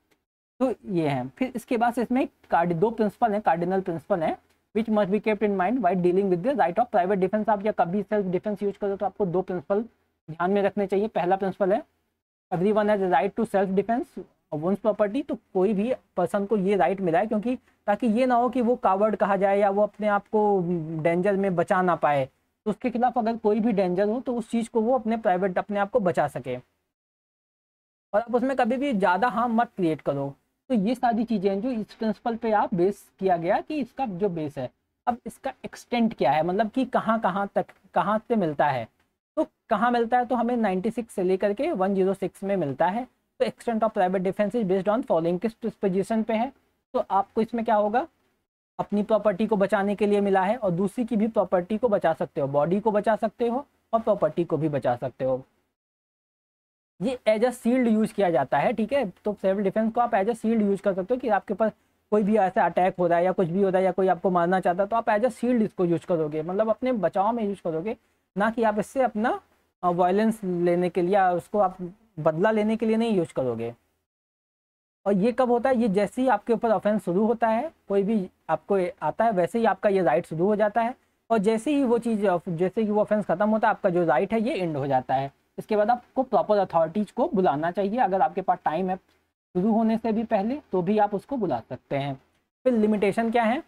तो ये हैं। फिर इसके बाद इसमें दो प्रिंसिपल हैं, कार्डिनल प्रिंसिपल हैं, which must be kept in mind while dealing with the right of private defence. आप या कभी सेल्फ डिफेंस यूज करो तो आपको 2 प्रिंसिपल ध्यान में रखने चाहिए। पहला प्रिंसिपल है everyone has right to self defence of once property. तो कोई भी पर्सन को ये राइट मिला है, क्योंकि ताकि ये ना हो कि वो कावर्ड कहा जाए या वो अपने आप को डेंजर में बचा ना पाए, तो उसके खिलाफ अगर कोई भी डेंजर हो तो उस चीज़ को वो अपने आप को बचा सके, और आप उसमें कभी भी ज़्यादा हार्म मत क्रिएट करो। तो ये सारी चीज़ें हैं जो इस प्रिंसिपल पे आप बेस किया गया कि इसका जो बेस है। अब इसका एक्सटेंट क्या है, मतलब कि कहाँ कहाँ तक, कहाँ से मिलता है। तो कहाँ मिलता है, तो हमें 96 से लेकर के 106 में मिलता है। तो extent of private defence is based on following, किस पोजीशन पे है। तो आपको इसमें क्या होगा, अपनी प्रॉपर्टी को बचाने के लिए मिला है और दूसरी की भी प्रॉपर्टी को बचा सकते हो, बॉडी को बचा सकते हो और प्रॉपर्टी को भी बचा सकते हो। ये एज अ शील्ड यूज किया जाता है, ठीक है। तो सेल्फ डिफेंस को आप एज अ शील्ड यूज कर सकते हो कि आपके पास कोई भी ऐसा अटैक हो रहा है या कुछ भी हो रहा है या कोई आपको मारना चाहता है, तो आप एज अ शील्ड इसको यूज करोगे, मतलब अपने बचाव में यूज करोगे, ना कि आप इससे अपना वायलेंस लेने के लिए या उसको आप बदला लेने के लिए नहीं यूज करोगे। और ये कब होता है, ये जैसे ही आपके ऊपर ऑफेंस शुरू होता है, कोई भी आपको आता है, वैसे ही आपका ये राइट शुरू हो जाता है, और जैसे ही वो चीज़, जैसे ही वो ऑफेंस खत्म होता है, आपका जो राइट है ये एंड हो जाता है। इसके बाद आपको प्रॉपर अथॉरिटीज को बुलाना चाहिए। अगर आपके पास टाइम है शुरू होने से भी पहले तो भी आप उसको बुला सकते हैं। फिर लिमिटेशन क्या है,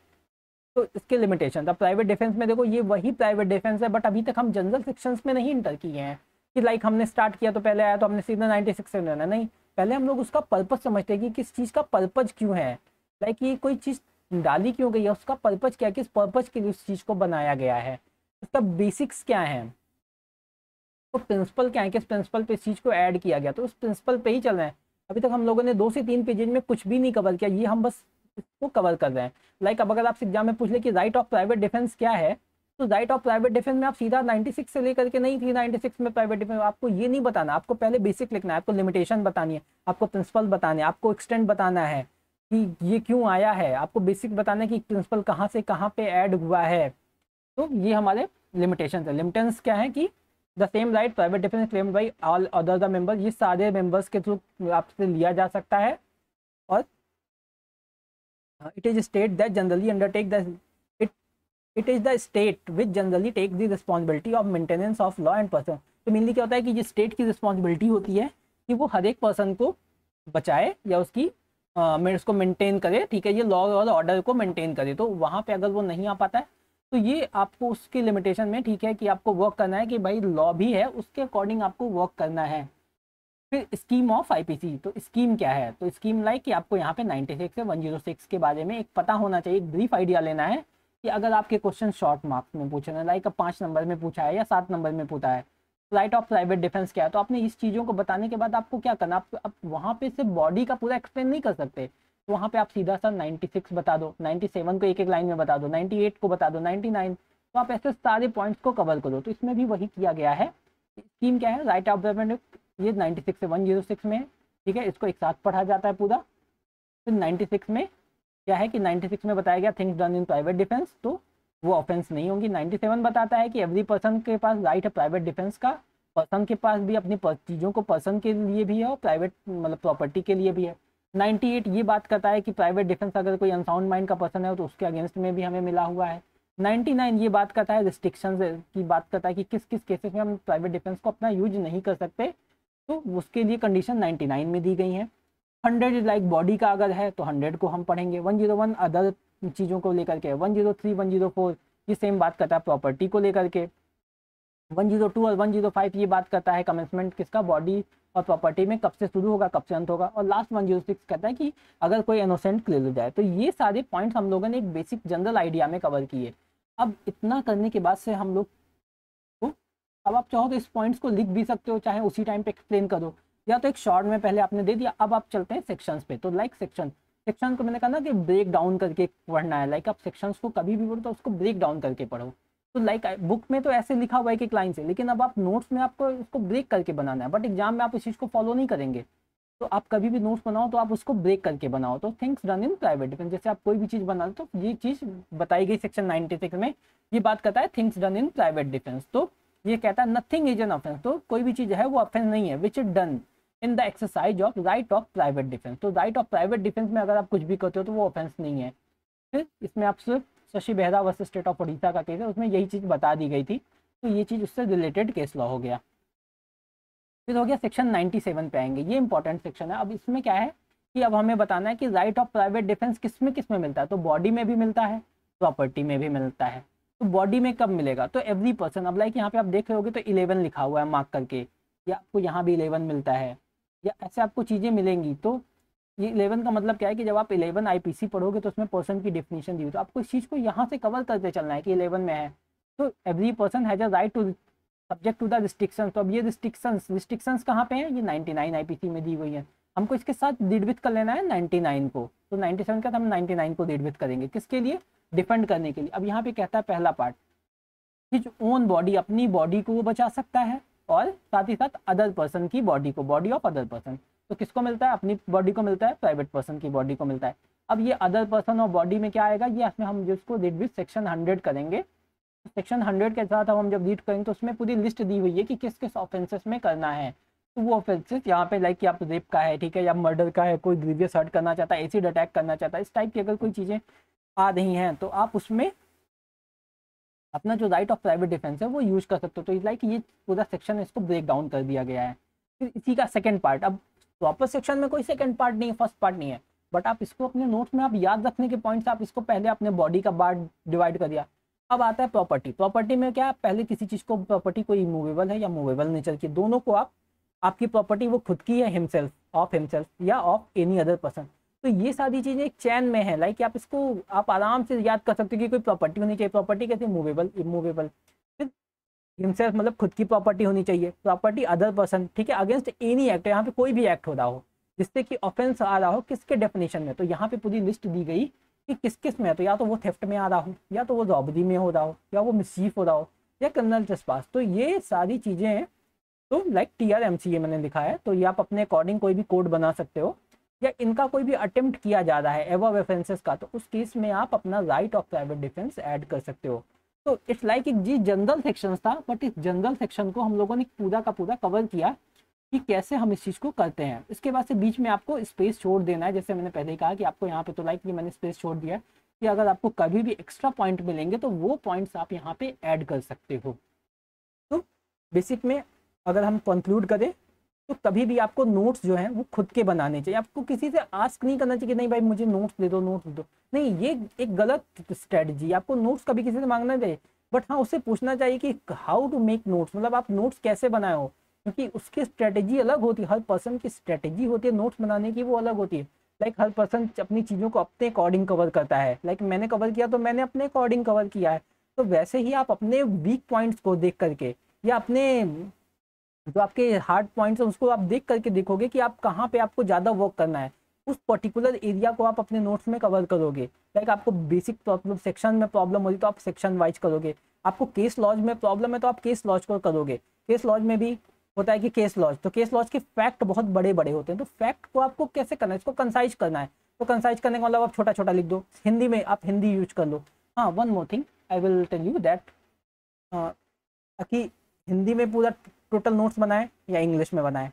तो इसके लिमिटेशन द प्राइवेट डिफेंस में देखो, ये वही प्राइवेट डिफेंस है, बट अभी तक हम जनरल सेक्शंस में नहीं इंटर किए हैं कि लाइक हमने स्टार्ट किया तो पहले आया तो हमने सीधा 96 से लेना, नहीं। पहले हम लोग उसका पर्पज समझते हैं कि किस चीज़ का पर्पज क्यों है, लाइक ये कोई चीज़ डाली क्यों गई है, उसका पर्पज क्या है, किस पर्पज के लिए उस चीज़ को बनाया गया है, उसका बेसिक्स क्या है, तो प्रिंसिपल क्या है, किस प्रिंसिपल पे इस चीज़ को ऐड किया गया, तो उस प्रिंसिपल पे ही चल रहे हैं। अभी तक हम लोगों ने 2 से 3 पेजेज में कुछ भी नहीं कवर किया, ये हम बस इसको कवर कर रहे हैं। लाइक अब अगर आपसे एग्जाम में पूछ ले कि राइट ऑफ प्राइवेट डिफेंस क्या है, तो राइट ऑफ प्राइवेट डिफेंस में आप सीधा 96 से लेकर के नहीं, 396 में प्राइवेट डिफेंस, आपको ये नहीं बताना, आपको पहले बेसिक लिखना है, आपको लिमिटेशन बतानी है, आपको प्रिंसिपल बताने, आपको एक्सटेंड बताना है कि ये क्यों आया है, आपको बेसिक बताना है कि प्रिंसिपल कहाँ से कहाँ पे ऐड हुआ है। तो ये हमारे लिमिटेशन है। लिमिटेंस क्या है कि the same right private defence claimed by all other the members, ये सारे मेंबर्स के थ्रू आपसे लिया जा सकता है। और it is state that generally undertake the it is the state which generally take the responsibility of maintenance of law and person. तो मेनली क्या होता है कि ये स्टेट की रिस्पॉन्सिबिलिटी होती है कि वो हर एक पर्सन को बचाए या उसकी उसको मेंटेन करे, ठीक है, ये लॉ और ऑर्डर को मेंटेन करे। तो वहाँ पे अगर वो नहीं आ पाता है तो ये आपको उसकी लिमिटेशन में, ठीक है, कि आपको वर्क करना है कि भाई लॉ भी है उसके अकॉर्डिंग आपको वर्क करना है। फिर स्कीम ऑफ आईपीसी, तो स्कीम क्या है, तो स्कीम लाइक कि आपको यहाँ पे 96 से 106 के बारे में एक पता होना चाहिए, एक ब्रीफ आइडिया लेना है कि अगर आपके क्वेश्चन शॉर्ट मार्क्स में पूछे ना, लाइक 5 नंबर में पूछा है या 7 नंबर में पूछा है, राइट ऑफ प्राइवेट डिफेंस क्या है, तो आपने इस चीज़ों को बताने के बाद आपको क्या करना, आप वहाँ पे सिर्फ बॉडी का पूरा एक्सप्लेन नहीं कर सकते, तो वहाँ पे आप सीधा सा 96 बता दो, 97 को एक एक लाइन में बता दो, 98 को बता दो, 99, तो आप ऐसे सारे पॉइंट्स को कवर करो। तो इसमें भी वही किया गया है। स्कीम क्या है, राइट ऑफ ये 96 से 106 में, ठीक है, इसको एक साथ पढ़ा जाता है पूरा। फिर 96 में क्या है कि 96 में बताया गया things done in private defence, तो वो ऑफेंस नहीं होंगी। 97 बताता है कि एवरी पर्सन के पास राइट है प्राइवेट डिफेंस का, पर्सन के पास भी अपनी चीज़ों को पर्सन के लिए भी है और प्राइवेट मतलब प्रॉपर्टी के लिए भी है। 98 ये बात करता है कि प्राइवेट डिफेंस अगर कोई अनसाउंड माइंड का पर्सन है तो उसके अगेंस्ट में भी हमें मिला हुआ है। 99 ये बात करता है रिस्ट्रिक्शन की बात करता है कि किस किस केसेस में हम प्राइवेट डिफेंस को अपना यूज नहीं कर सकते, तो उसके लिए कंडीशन 99 में दी गई है। 100 लाइक बॉडी का अगर है तो 100 को हम पढ़ेंगे। 101 अदर चीज़ों को लेकर के, 103 104 ये सेम बात करता है प्रॉपर्टी को लेकर के। 102 और 105 ये बात करता है कमेंसमेंट किसका, बॉडी और प्रॉपर्टी में कब से शुरू होगा कब से अंत होगा। और लास्ट 106 कहता है कि अगर कोई इनोसेंट क्लियर हो जाए। तो ये सारे पॉइंट्स हम लोगों ने एक बेसिक जनरल आइडिया में कवर किए। अब इतना करने के बाद से हम लोग को, अब आप चाहो तो इस पॉइंट्स को लिख भी सकते हो, चाहे उसी टाइम पे एक्सप्लेन करो, या तो एक शॉर्ट में पहले आपने दे दिया। अब आप चलते हैं सेक्शंस पे। तो लाइक सेक्शन को मैंने कहा ना कि ब्रेक डाउन करके पढ़ना है। लाइक आप सेक्शंस को कभी भी पढ़ो तो उसको ब्रेक डाउन करके पढ़ो। तो लाइक बुक में तो ऐसे लिखा हुआ है कि लाइन से, लेकिन अब आप नोट्स में आपको उसको ब्रेक करके बनाना है। बट एग्जाम में आप इस चीज़ को फॉलो नहीं करेंगे, तो आप कभी भी नोट्स बनाओ तो आप उसको ब्रेक करके बनाओ। तो things done in private defence, जैसे आप कोई भी चीज़ बना तो ये चीज़ बताई गई सेक्शन 96 में, ये बात करता है things done in private defence. तो ये कहता है नथिंग इज एन ऑफेंस, तो कोई भी चीज़ है वो ऑफेंस नहीं है, which is done in the exercise of right of private defence. तो राइट ऑफ प्राइवेट डिफेंस में अगर आप कुछ भी करते हो तो वो ऑफेंस नहीं है। फिर इसमें आप सिर्फ Shashi Behera versus state of Orissa का केस है, उसमें यही चीज़ बता दी गई थी, तो ये चीज़ उससे रिलेटेड केस लॉ हो गया। फिर हो गया सेक्शन 97 पे आएंगे, ये इंपॉर्टेंट सेक्शन है। अब इसमें क्या है कि अब हमें बताना है कि राइट ऑफ प्राइवेट डिफेंस किस में मिलता है। तो बॉडी में भी मिलता है, प्रॉपर्टी में भी मिलता है। तो बॉडी में कब मिलेगा, तो एवरी पर्सन, अब लाइक यहाँ पे आप देख रहे होगे तो 11 लिखा हुआ है मार्क करके, या आपको यहाँ भी 11 मिलता है, या ऐसे आपको चीज़ें मिलेंगी। तो ये 11 का मतलब क्या है कि जब आप 11 आईपीसी पढ़ोगे तो उसमें पर्सन की डेफिनेशन दी हुई, तो आपको इस चीज़ को यहाँ से कवर करते चलना है कि 11 में है। तो every person has a right to subject to the restrictions. तो अब ये रिस्ट्रिक्शंस कहाँ पे हैं, ये 99 आईपीसी में दी हुई है। हमको इसके साथ रीड विथ कर लेना है 99 को, तो 97 का हम 99 को रीड विथ करेंगे, किसके लिए, डिफेंड करने के लिए। अब यहाँ पे कहता है पहला पार्ट, हिज ओन बॉडी, अपनी बॉडी को वो बचा सकता है, और साथ ही साथ अदर पर्सन की बॉडी को, बॉडी ऑफ अदर पर्सन। तो किसको मिलता है, अपनी बॉडी को मिलता है, प्राइवेट पर्सन की बॉडी को मिलता है। अब ये अदर पर्सन और बॉडी में क्या आएगा, ये इसमें हम जिसको रीड विथ सेक्शन 100 करेंगे, सेक्शन 100 के साथ हम जब रीड करेंगे तो उसमें पूरी लिस्ट दी हुई है कि किस किस ऑफेंसेस में करना है। तो वो ऑफेंसेस यहाँ पे लाइक कि आप रेप का है, ठीक है, या मर्डर का है, कोई ग्रीवियस हर्ट करना चाहता है, एसिड अटैक करना चाहता है, इस टाइप की अगर कोई चीज़ें आ रही हैं तो आप उसमें अपना जो राइट ऑफ प्राइवेट डिफेंस है वो यूज कर सकते हो। तो लाइक ये पूरा सेक्शन इसको ब्रेक डाउन कर दिया गया है। फिर इसी का सेकंड पार्ट, अब प्रॉपर सेक्शन में कोई सेकंड पार्ट नहीं है, फर्स्ट पार्ट नहीं है, बट आप इसको अपने नोट्स में आप याद रखने के पॉइंट्स, आप इसको पहले अपने बॉडी का पार्ट डिवाइड कर दिया। अब आता है प्रॉपर्टी। प्रॉपर्टी में क्या, पहले किसी चीज़ को, प्रॉपर्टी कोई मूवेबल है या मूवेबल नेचर की, दोनों को आप, आपकी प्रॉपर्टी वो खुद की है, हिमसेल्फ, ऑफ हिमसेल्फ, या ऑफ एनी अदर पर्सन। तो ये सारी चीज़ें एक चैन में है, लाइक आप इसको आप आराम से याद कर सकते हो कि कोई प्रॉपर्टी होनी चाहिए। प्रॉपर्टी कैसे, मूवेबल, इमूवेबल। फिर हिमसेल्फ मतलब खुद की प्रॉपर्टी होनी चाहिए, प्रॉपर्टी अदर पर्सन, ठीक है, अगेंस्ट एनी एक्ट, यहाँ पे कोई भी एक्ट हो रहा हो जिससे कि ऑफेंस आ रहा हो किसके डेफिनेशन में। तो यहाँ पे पूरी लिस्ट दी गई कि किस किस में है। तो या तो वो थेफ्ट में आ रहा हो, या तो वो रॉबरी में हो रहा हो, या वो मिसचीफ हो रहा हो, या क्रिमिनल ट्रेसपास। तो ये सारी चीज़ें हैं। तो लाइक TRMCA मैंने लिखा है, तो ये आप अपने अकॉर्डिंग कोई भी कोड बना सकते हो, या इनका कोई भी अटेम्प्ट किया जा रहा है एवव ऑफेंसेस का, तो उस केस में आप अपना right of private defence add कर सकते हो। तो इट्स लाइक एक जी जनरल सेक्शन था, बट इस जनरल सेक्शन को हम लोगों ने पूरा का पूरा कवर किया कि कैसे हम इस चीज़ को करते हैं। इसके बाद से बीच में आपको स्पेस छोड़ देना है, जैसे मैंने पहले ही कहा कि आपको यहाँ पे, तो लाइक ये मैंने स्पेस छोड़ दिया कि अगर आपको कभी भी एक्स्ट्रा पॉइंट मिलेंगे तो वो पॉइंट्स आप यहाँ पे ऐड कर सकते हो। तो बेसिक में अगर हम कंक्लूड करें तो कभी भी आपको नोट्स जो हैं वो खुद के बनाने चाहिए। आपको किसी से आस्क नहीं करना चाहिए कि नहीं भाई मुझे नोट्स दे दो, नोट्स दे दो, नहीं, ये एक गलत स्ट्रेटजी। आपको नोट्स कभी किसी से मांगना चाहिए, बट हाँ उससे पूछना चाहिए कि हाउ टू मेक नोट्स, मतलब आप नोट्स कैसे बनाए हो, क्योंकि उसकी स्ट्रेटेजी अलग होती है, हर पर्सन की स्ट्रेटेजी होती है नोट्स बनाने की, वो अलग होती है। लाइक हर पर्सन अपनी चीज़ों को अपने अकॉर्डिंग कवर करता है, लाइक मैंने कवर किया तो मैंने अपने अकॉर्डिंग कवर किया है। तो वैसे ही आप अपने वीक पॉइंट्स को देख करके, या अपने जो आपके हार्ड पॉइंट्स है उसको आप देख करके देखोगे कि आप कहाँ पे आपको ज़्यादा वर्क करना है, उस पर्टिकुलर एरिया को आप अपने नोट्स में कवर करोगे। लाइक आपको बेसिक प्रॉब्लम सेक्शन में प्रॉब्लम होगी तो आप सेक्शन वाइज करोगे, आपको केस लॉज में प्रॉब्लम है तो आप केस लॉज को करोगे। केस लॉज में भी होता है कि केस लॉज, तो केस लॉज के फैक्ट बहुत बड़े बड़े होते हैं, तो फैक्ट को आपको कैसे करना है, इसको कंसाइज करना है। तो कंसाइज करने का मतलब आप छोटा छोटा लिख दो, हिंदी में आप हिंदी यूज कर लो। हाँ, one more thing I will tell you that, कि हिंदी में पूरा टोटल नोट्स बनाए या इंग्लिश में बनाए,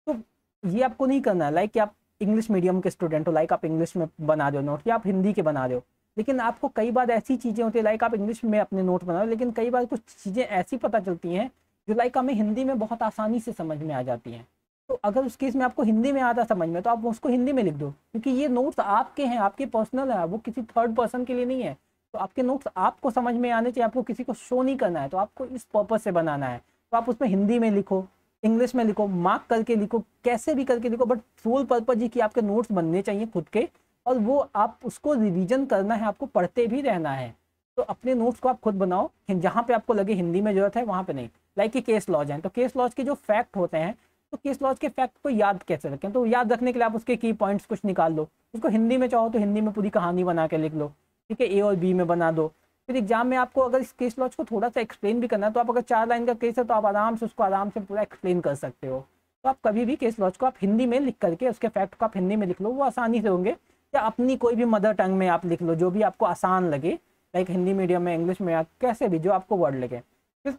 तो ये आपको नहीं करना है। लाइक कि आप इंग्लिश मीडियम के स्टूडेंट हो, लाइक आप इंग्लिश में बना रहे हो नोट, या आप हिंदी के बना रहे हो, लेकिन आपको कई बार ऐसी चीज़ें होती है, लाइक आप इंग्लिश में अपने नोट बना रहे हो, लेकिन कई बार कुछ चीज़ें ऐसी पता चलती हैं जो लाइक हमें हिंदी में बहुत आसानी से समझ में आ जाती हैं। तो अगर उस केस में आपको हिंदी में आता समझ में, तो आप उसको हिंदी में लिख दो, क्योंकि ये नोट्स आपके हैं, आपके पर्सनल है, वो किसी थर्ड पर्सन के लिए नहीं है। तो आपके नोट्स आपको समझ में आने चाहिए, आपको किसी को शो नहीं करना है, तो आपको इस पर्पज से बनाना है। तो आप उसमें हिंदी में लिखो, इंग्लिश में लिखो, मार्क करके लिखो, कैसे भी करके लिखो, बट सोल पर्पज ही कि आपके नोट्स बनने चाहिए खुद के, और वो आप उसको रिवीजन करना है, आपको पढ़ते भी रहना है। तो अपने नोट्स को आप खुद बनाओ, जहाँ पे आपको लगे हिंदी में जरूरत है वहाँ पे नहीं। लाइक कि केस लॉज हैं, तो केस लॉज के जो फैक्ट होते हैं, तो केस लॉज के फैक्ट को याद कैसे रखें, तो याद रखने के लिए आप उसके की पॉइंट्स कुछ निकाल लो, उसको हिंदी में चाहो तो हिंदी में पूरी कहानी बना के लिख लो, ठीक है, A और B में बना दो। फिर एग्जाम में आपको अगर इस केस लॉज को थोड़ा सा एक्सप्लेन भी करना है, तो आप अगर 4 लाइन का केस है तो आप आराम से उसको आराम से पूरा एक्सप्लेन कर सकते हो। तो आप कभी भी केस लॉज को आप हिंदी में लिख करके उसके फैक्ट को आप हिंदी में लिख लो, वो आसानी से होंगे, या अपनी कोई भी मदर टंग में आप लिख लो, जो भी आपको आसान लगे, लाइक हिंदी मीडियम में, इंग्लिश में, या कैसे भी जो आपको वर्ड लगे। फिर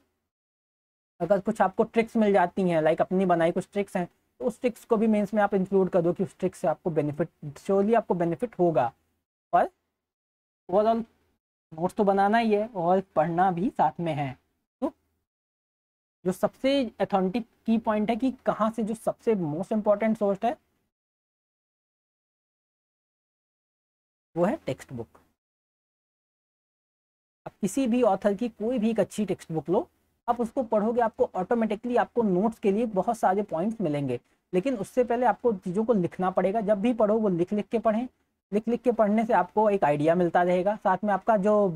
अगर कुछ आपको ट्रिक्स मिल जाती हैं, लाइक अपनी बनाई कुछ ट्रिक्स हैं, तो उस ट्रिक्स को भी मेंस में आप इंक्लूड कर दो कि उस ट्रिक्स से आपको बेनिफिट, श्योरली आपको बेनिफिट होगा। और ओवरऑल नोट्स तो बनाना ही है और पढ़ना भी साथ में है। तो जो सबसे अथेंटिक की पॉइंट है कि कहाँ से, जो सबसे मोस्ट इम्पॉर्टेंट सोर्स है वो है टेक्स्ट बुक। अब किसी भी ऑथर की कोई भी एक अच्छी टेक्स्ट बुक लो, आप उसको पढ़ोगे, आपको ऑटोमेटिकली आपको नोट्स के लिए बहुत सारे पॉइंट्स मिलेंगे। लेकिन उससे पहले आपको चीज़ों को लिखना पड़ेगा। जब भी पढ़ो वो लिख लिख के पढ़ें। लिख लिख के पढ़ने से आपको एक आइडिया मिलता रहेगा, साथ में आपका जो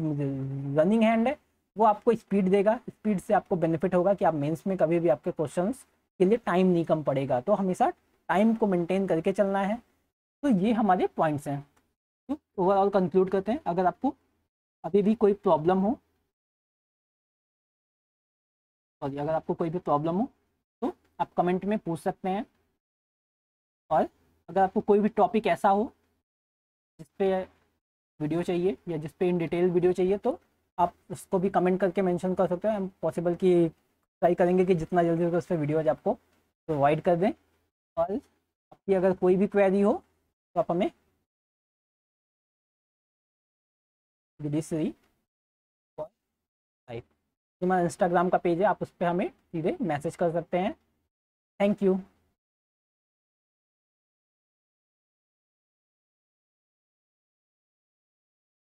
रनिंग हैंड है वो आपको स्पीड देगा। स्पीड से आपको बेनिफिट होगा कि आप मेंस में कभी भी आपके क्वेश्चंस के लिए टाइम नहीं कम पड़ेगा। तो हमेशा टाइम को मेंटेन करके चलना है। तो ये हमारे पॉइंट्स हैं। तो ओवरऑल कंक्लूड करते हैं। अगर आपको अभी भी कोई प्रॉब्लम हो, सॉरी, अगर आपको कोई भी प्रॉब्लम हो तो आप कमेंट में पूछ सकते हैं। और अगर आपको कोई भी टॉपिक ऐसा हो जिस पे वीडियो चाहिए या जिस पे इन डिटेल वीडियो चाहिए, तो आप उसको भी कमेंट करके मेंशन कर सकते हो। हम पॉसिबल कि ट्राई करेंगे कि जितना जल्दी हो उस पर वीडियोज आपको प्रोवाइड कर दें। और आपकी अगर कोई भी क्वेरी हो तो आप हमें विदिश्री हमारा इंस्टाग्राम का पेज है, आप उस पर हमें सीधे मैसेज कर सकते हैं। Thank you.